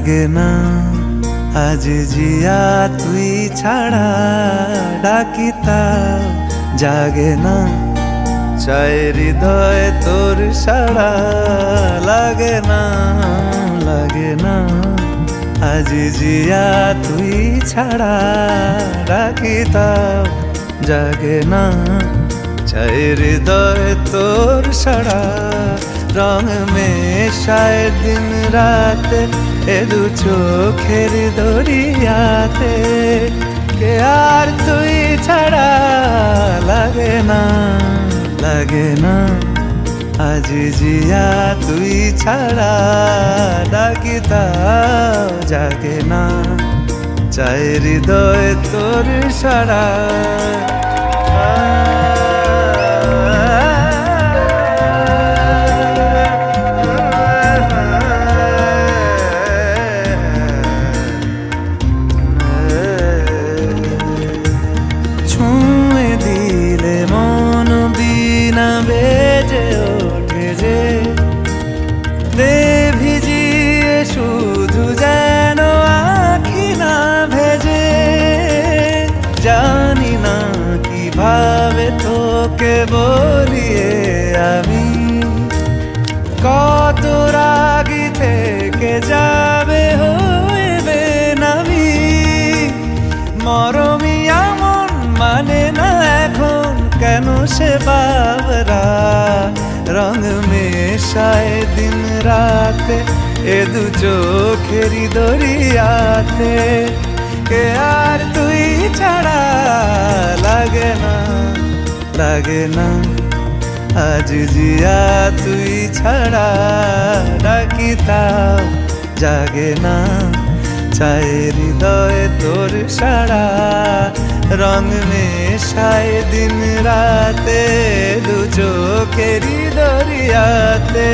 লাগে না আজ জিয়া তুই ছাড়া ডাকিতা জাগে না চায় হৃদয় তোর সাড়া লাগে না আজ জিয়া তুই ছাড়া ডাকিতা জাগে না চায় হৃদয় তোর সাড়া রং মেশায় দিন রাত এ দু চোখের দরিয়াতে কে আর তুই ছাড়া লাগে না আজ জিয়া তুই ছাড়া ডাকিতা জাগে না চায় হৃদয় তোর সাড়া বেজে ওঠে যে দে ভিজিয়ে শুধু যেন আখি না ভেজে জানি না কিভাবে তোকে বলিয়ে আমি কত রাগি থেকে যাবে হইবে নামি মরমি এমন মানে না এখন কেন সে বাবরা রং মেশায় দিন রাতে এ দু চোখেরি দরিয়াতে কে আর তুই ছাড়া লাগে না আজ জিয়া তুই ছাড়া ডাকিতা জাগে না চায় হৃদয় তোর সাড়া রং মেশায় দিন রাতে দু চোখেরি দরিয়াতে